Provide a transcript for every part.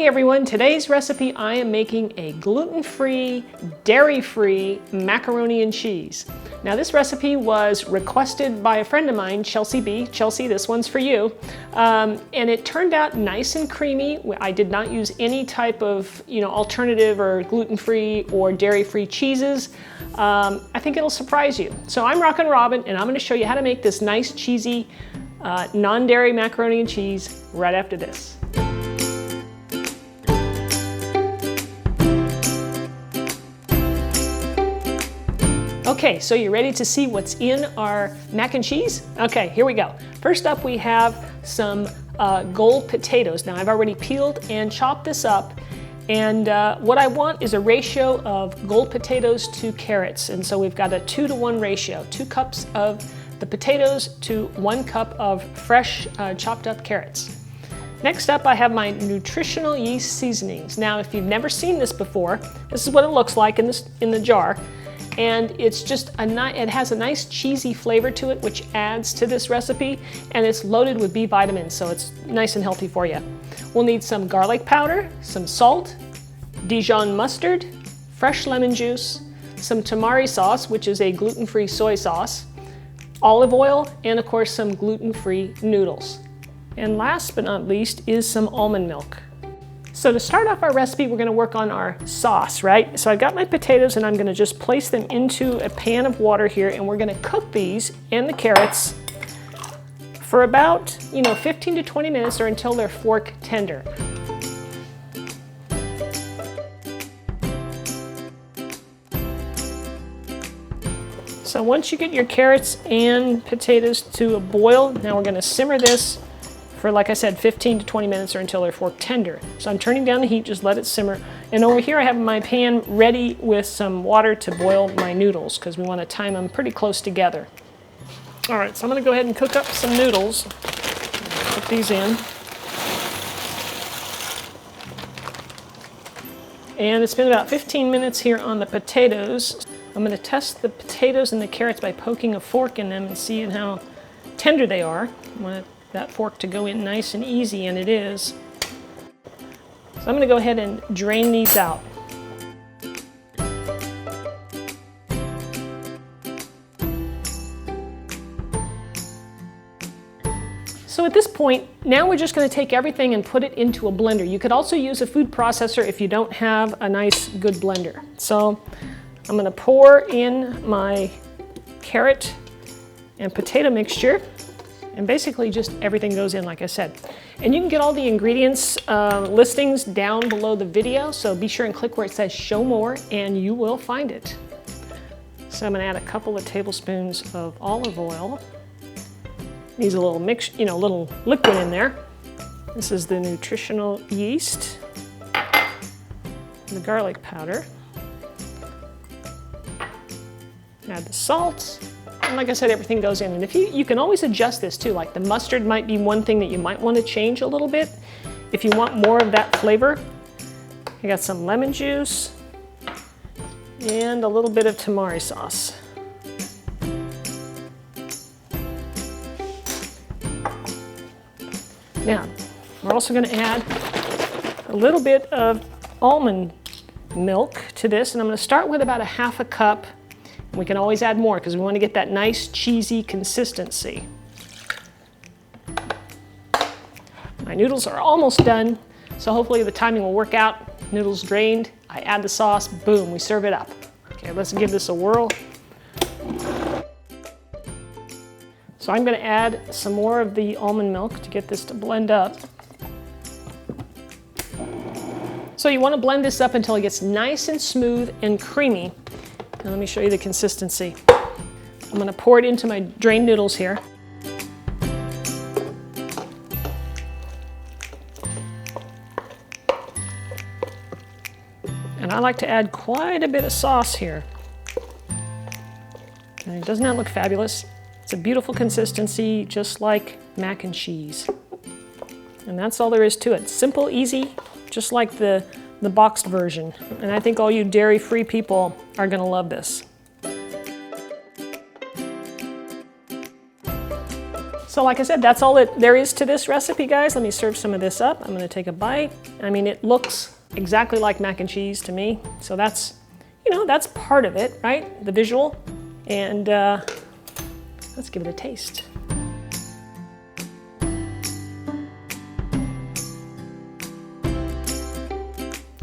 morning everyone. Today's recipe I am making a gluten-free, dairy-free macaroni and cheese. Now this recipe was requested by a friend of mine, Chelsea B. Chelsea, this one's for you. And it turned out nice and creamy. I did not use any type of alternative or gluten-free or dairy-free cheeses. I think it'll surprise you. So I'm Rockin' Robin and I'm going to show you how to make this nice cheesy non-dairy macaroni and cheese right after this. Okay, so you ready to see what's in our mac and cheese? Okay, here we go. First up we have some gold potatoes. Now I've already peeled and chopped this up, and what I want is a ratio of gold potatoes to carrots, and so we've got a 2-to-1 ratio, 2 cups of the potatoes to 1 cup of fresh chopped up carrots. Next up I have my nutritional yeast seasonings. Now if you've never seen this before, this is what it looks like in the jar. And it's just it has a nice cheesy flavor to it, which adds to this recipe, and it's loaded with B vitamins, so it's nice and healthy for you. We'll need some garlic powder, some salt, Dijon mustard, fresh lemon juice, some tamari sauce, which is a gluten-free soy sauce, olive oil, and of course some gluten-free noodles. And last but not least is some almond milk. So to start off our recipe, we're going to work on our sauce, right? So I've got my potatoes and I'm going to just place them into a pan of water here, and we're going to cook these and the carrots for about 15 to 20 minutes or until they're fork tender. So once you get your carrots and potatoes to a boil, now we're going to simmer this for, like I said, 15 to 20 minutes or until they're fork tender. So I'm turning down the heat, just let it simmer. And over here I have my pan ready with some water to boil my noodles, because we want to time them pretty close together. All right, so I'm going to go ahead and cook up some noodles. Put these in. And it's been about 15 minutes here on the potatoes. I'm going to test the potatoes and the carrots by poking a fork in them and seeing how tender they are. I want that fork to go in nice and easy, and it is. So I'm going to go ahead and drain these out. So at this point, now we're just going to take everything and put it into a blender. You could also use a food processor if you don't have a nice good blender. So I'm going to pour in my carrot and potato mixture. And basically just everything goes in, like I said. And you can get all the ingredients listings down below the video, so be sure and click where it says show more and you will find it. So I'm going to add a couple of tablespoons of olive oil. Needs a little mix, little liquid in there. This is the nutritional yeast, the garlic powder. Add the salt. And like I said, everything goes in. And if you can always adjust this too, like the mustard might be one thing that you might want to change a little bit if you want more of that flavor. I got some lemon juice and a little bit of tamari sauce. Now, we're also going to add a little bit of almond milk to this, and I'm going to start with about 1/2 cup. We can always add more because we want to get that nice cheesy consistency. My noodles are almost done, so hopefully the timing will work out. Noodles drained, I add the sauce, boom, we serve it up. Okay, let's give this a whirl. So I'm going to add some more of the almond milk to get this to blend up. So you want to blend this up until it gets nice and smooth and creamy. Now let me show you the consistency. I'm going to pour it into my drained noodles here. And I like to add quite a bit of sauce here. And doesn't that look fabulous? It's a beautiful consistency, just like mac and cheese. And that's all there is to it. Simple, easy, just like the boxed version. And I think all you dairy-free people are going to love this. So like I said, that's all that there is to this recipe, guys. Let me serve some of this up. I'm gonna take a bite. I mean, it looks exactly like mac and cheese to me. So that's, you know, that's part of it, right? The visual. And let's give it a taste.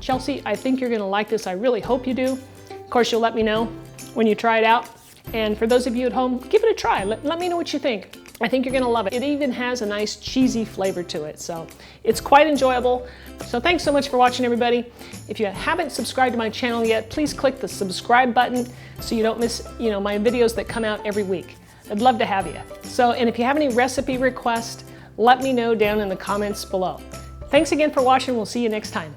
Chelsea, I think you're gonna like this. I really hope you do. Of course, you'll let me know when you try it out. And for those of you at home, give it a try. Let me know what you think. I think you're gonna love it. It even has a nice cheesy flavor to it. So it's quite enjoyable. So thanks so much for watching, everybody. If you haven't subscribed to my channel yet, please click the subscribe button so you don't miss, you know, my videos that come out every week. I'd love to have you. So, and if you have any recipe requests, let me know down in the comments below. Thanks again for watching. We'll see you next time.